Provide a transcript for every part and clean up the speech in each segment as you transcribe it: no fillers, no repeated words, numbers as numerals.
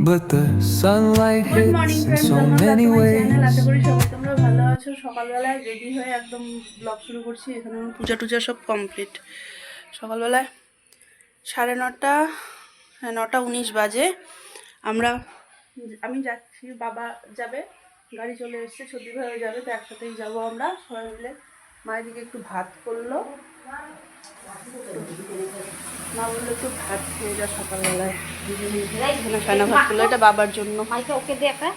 but the sunlight good morning hits in friends, so welcome back many to my channel. ways. আশা করি সবাই তোমরা ভালো আছো। সকালবেলায় রেডি হয়ে একদম ব্লগ শুরু করছি। এখানে আমার পূজা টুজা সব কমপ্লিট। সকালবেলায় 9:30, হ্যাঁ 9:19 বাজে। আমি যাচ্ছি, বাবা যাবে, গাড়ি চলে এসছে, ছুটি হয়ে যাবে, তো একসাথেই যাবো আমরা সবাই মিলে। মায়ের দিকে একটু ভাত করলো, মা বললো একটু ভাত খেয়ে যা সকালবেলায়। ফেনা ভাত করলো, এটা বাবার জন্য। ওকে দেখা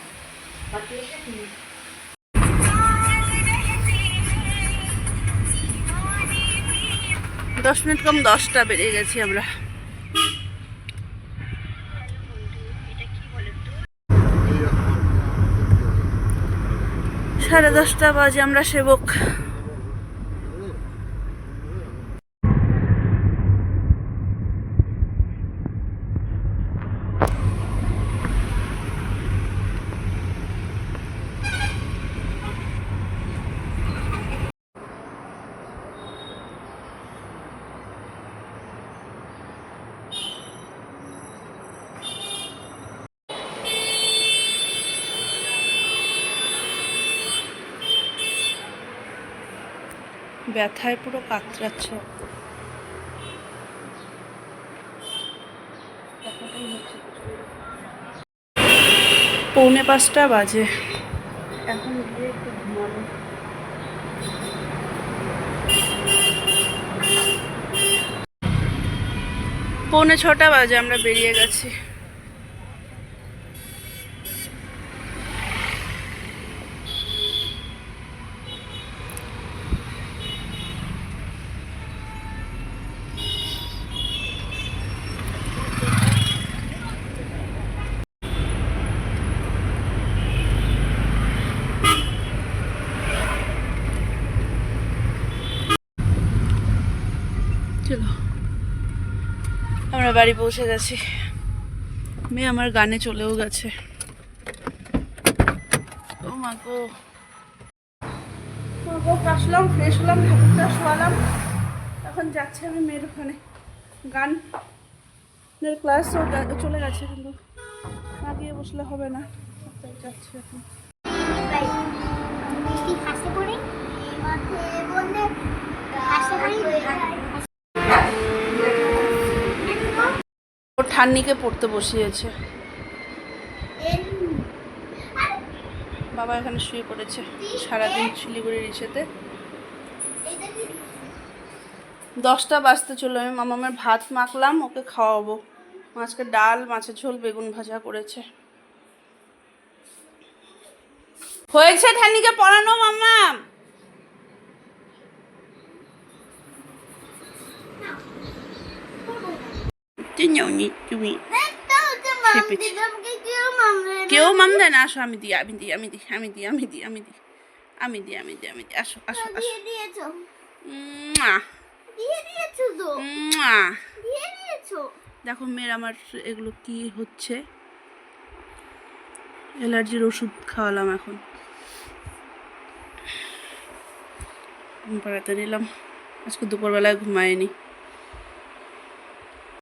10 মিনিট কম 10টা বেরিয়ে গেছি আমরা। সাড়ে 10টা বাজে, আমরা সেবক। ব্যথায় পুরো কাতরাচ্ছে। 4:45 বাজে। এখন গিয়ে একটু ঘুমাবো। 5:45 বাজে, আমরা বেরিয়ে গেছি। চলো, আমরা বাড়ি পৌঁছে গেছি। মেয়ে আমার গানে চলেও গেছে। ও মা গো, আসলাম, ফ্রেশ হলাম, ঠাকুরটা শোয়ালাম, এখন যাচ্ছে আমি মেয়ের ওখানে। গানের ক্লাস চলে গেছে, কিন্তু না গিয়ে বসলে হবে না, যাচ্ছে এখন। ও ঠান্নিকে পড়তে বসিয়েছে। বাবা এখানে শুয়ে পড়েছে, সারাদিন শিলিগুড়ির ইসেতে। 10টা বাজতে চলো। আমি মামামের ভাত মাখলাম, ওকে খাওয়াবো। আজকে ডাল, মাছের ঝোল, বেগুন ভাজা করেছে। হয়েছে ঠান্নিকে পড়ানো মাম্মা? তুমি কেউ মাম দেয় না। আসো, আমি দিই, আমি দিই, আমি দিই, আমি দিই, আমি দিই, আমি দিই, আমি দিই, আমি দিই, আমি দিই। আসো, আসো, আসো। দেখো মেয়ের আমার এগুলো কি হচ্ছে। অ্যালার্জির ওষুধ খাওয়ালাম এখন, পাড়াতে নিলাম। আজকে দুপুরবেলায় ঘুমায়নি।